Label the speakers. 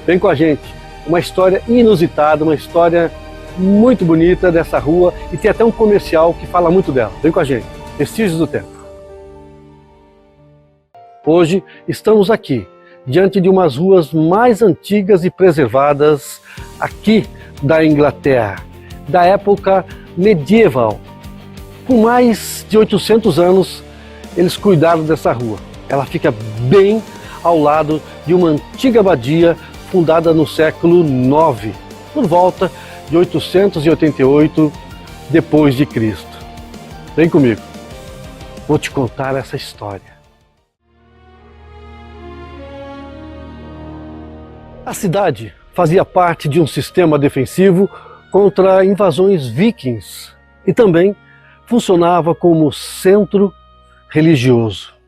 Speaker 1: Vem com a gente, uma história inusitada, uma história muito bonita dessa rua e tem até um comercial que fala muito dela. Vem com a gente, Vestígios do Tempo. Hoje estamos aqui, diante de umas ruas mais antigas e preservadas aqui da Inglaterra, da época medieval. Com mais de 800 anos, eles cuidaram dessa rua. Ela fica bem ao lado de uma antiga abadia fundada no século IX, por volta de 888 depois de Cristo. Vem comigo, vou te contar essa história. A cidade fazia parte de um sistema defensivo contra invasões vikings e também funcionava como centro religioso.